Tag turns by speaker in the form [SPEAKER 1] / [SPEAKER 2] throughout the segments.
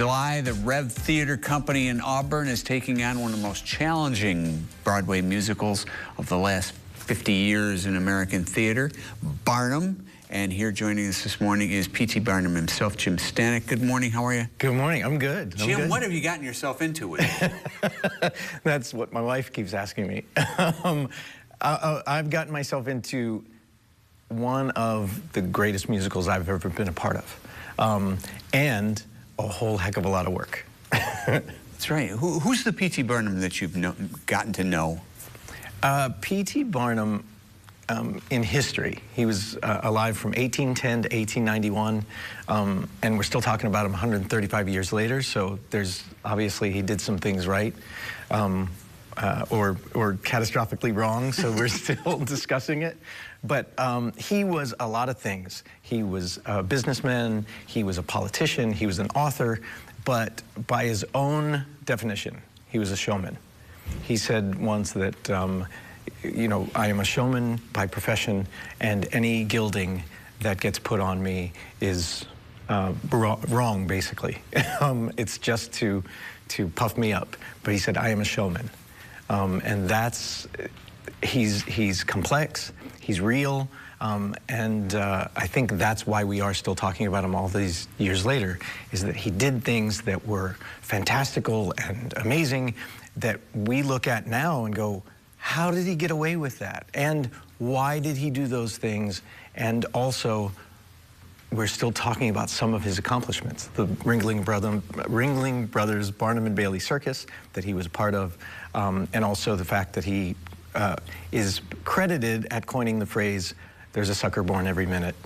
[SPEAKER 1] July, the REV Theatre company in Auburn is taking on one of the most challenging Broadway musicals of the last 50 years in American theater, Barnum. And here joining us this morning is P.T. Barnum himself, Jim Stanek. Good morning, how are you?
[SPEAKER 2] Good morning, I'm good.
[SPEAKER 1] Jim, what have you gotten yourself into with it?
[SPEAKER 2] That's what my wife keeps asking me. I've gotten myself into one of the greatest musicals I've ever been a part of. And a whole heck of a lot of work.
[SPEAKER 1] That's right. Who's the P.T. Barnum that you've gotten to know?
[SPEAKER 2] P.T. Barnum, in history, he was alive from 1810 to 1891, and we're still talking about him 135 years later, so there's obviously he did some things right, or catastrophically wrong, so we're still discussing it. But he was a lot of things. He was a businessman, he was a politician, he was an author, but by his own definition, he was a showman. He said once that, you know, I am a showman by profession, and any gilding that gets put on me is wrong, basically. It's just to puff me up. But he said, I am a showman. And that's, he's complex, he's real, and I think that's why we are still talking about him all these years later, is that he did things that were fantastical and amazing that we look at now and go, how did he get away with that? And why did he do those things? And also, we're still talking about some of his accomplishments. The Ringling Brothers Barnum and Bailey Circus that he was a part of, and also the fact that he is credited at coining the phrase, there's a sucker born every minute,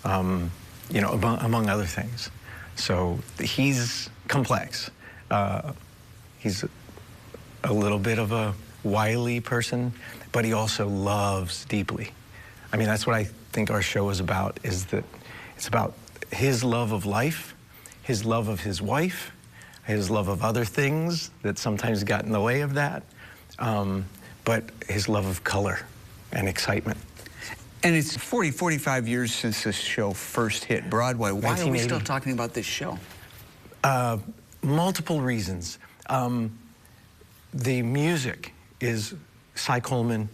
[SPEAKER 2] you know, among other things. So he's complex. He's a little bit of a wily person, but he also loves deeply. I mean, that's what I think our show is about, is that it's about his love of life, his love of his wife, his love of other things that sometimes got in the way of that, but his love of color and excitement.
[SPEAKER 1] And it's 45 years since this show first hit Broadway. Why are we still talking about this show?
[SPEAKER 2] Multiple reasons. The music is Cy Coleman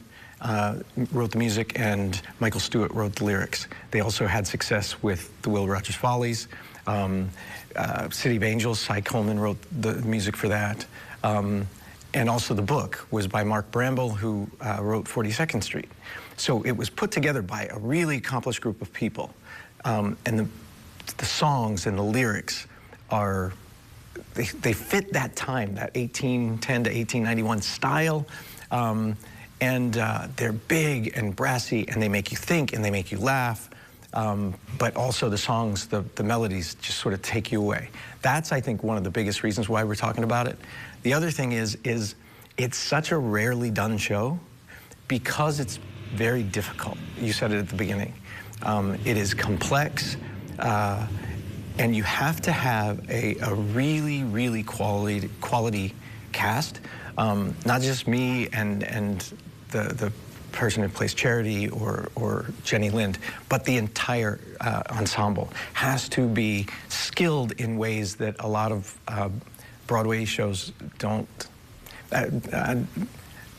[SPEAKER 2] wrote the music, and Michael Stewart wrote the lyrics. They also had success with the Will Rogers Follies. City of Angels, Cy Coleman wrote the music for that. And also the book was by Mark Bramble, who wrote 42nd Street. So it was put together by a really accomplished group of people. And the songs and the lyrics are, they fit that time, that 1810 to 1891 style. And they're big and brassy, and they make you think and they make you laugh. But also the songs, the melodies just sort of take you away. That's, I think, one of the biggest reasons why we're talking about it. The other thing is it's such a rarely done show because it's very difficult. You said it at the beginning. It is complex, and you have to have a really, really quality cast. Not just me and the person who plays Charity or Jenny Lind, but the entire ensemble has to be skilled in ways that a lot of Broadway shows don't,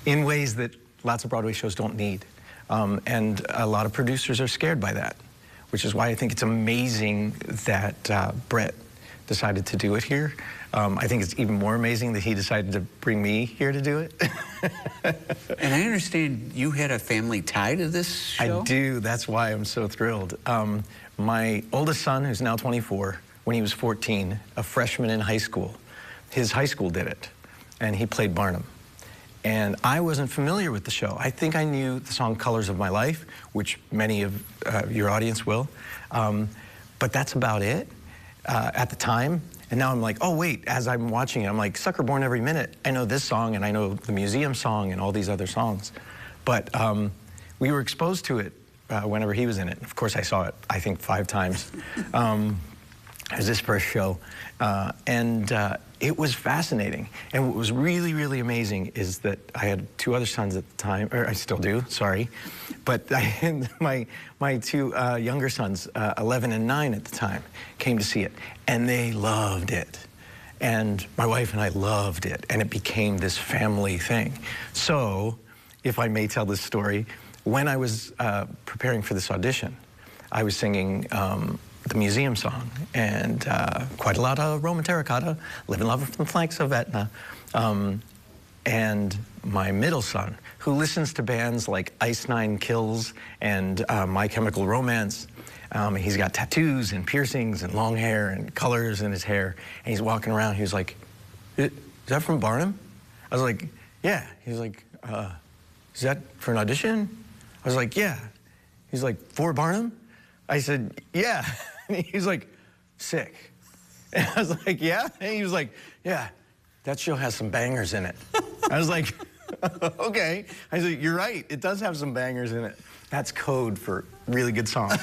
[SPEAKER 2] in ways that lots of Broadway shows don't need. And a lot of producers are scared by that, which is why I think it's amazing that Brett decided to do it here. I think it's even more amazing that he decided to bring me here to do it.
[SPEAKER 1] And I understand you had a family tie to this show?
[SPEAKER 2] I do. That's why I'm so thrilled. My oldest son, who's now 24, when he was 14, a freshman in high school, his high school did it, and he played Barnum. And I wasn't familiar with the show. I think I knew the song Colors of My Life, which many of your audience will, but that's about it at the time. And now I'm like, oh wait, as I'm watching it, I'm like, Sucker Born Every Minute. I know this song, and I know the museum song, and all these other songs. But we were exposed to it whenever he was in it. Of course, I saw it, I think, 5 times. It was his first show. And it was fascinating. And what was really, really amazing is that I had 2 other sons at the time, or I still do, sorry. But I had my 2 younger sons, 11 and 9 at the time, came to see it. And they loved it. And my wife and I loved it, and it became this family thing. So, if I may tell this story, when I was preparing for this audition, I was singing the museum song, and quite a lot of Roman terracotta, live and love from the flanks of Etna. And my middle son, who listens to bands like Ice Nine Kills and My Chemical Romance, he's got tattoos and piercings and long hair and colors in his hair, and he's walking around, he was like, is that from Barnum? I was like, yeah. He was like, is that for an audition? I was like, yeah. He's like, for Barnum? I said, yeah. And he was like, sick. And I was like, yeah? And he was like, yeah, that show has some bangers in it. I was like, okay. I said, you're right, it does have some bangers in it. That's code for really good song.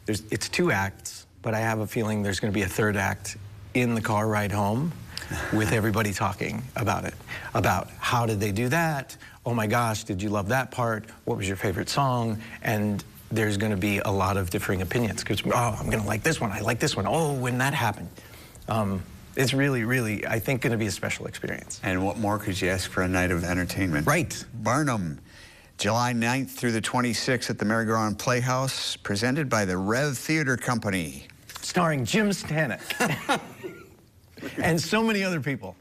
[SPEAKER 2] It's 2 acts, but I have a feeling there's going to be a 3rd act in the car ride home with everybody talking about it. About how did they do that? Oh my gosh, did you love that part? What was your favorite song? And there's going to be a lot of differing opinions. Because, oh, I'm going to like this one. I like this one. Oh, when that happened. It's really, really, I think, going to be a special experience.
[SPEAKER 1] And what more could you ask for a night of entertainment?
[SPEAKER 2] Right.
[SPEAKER 1] Barnum, July 9th through the 26th at the Merry-Go-Round Playhouse, presented by the REV Theatre Company.
[SPEAKER 2] Starring Jim Stanek. And so many other people.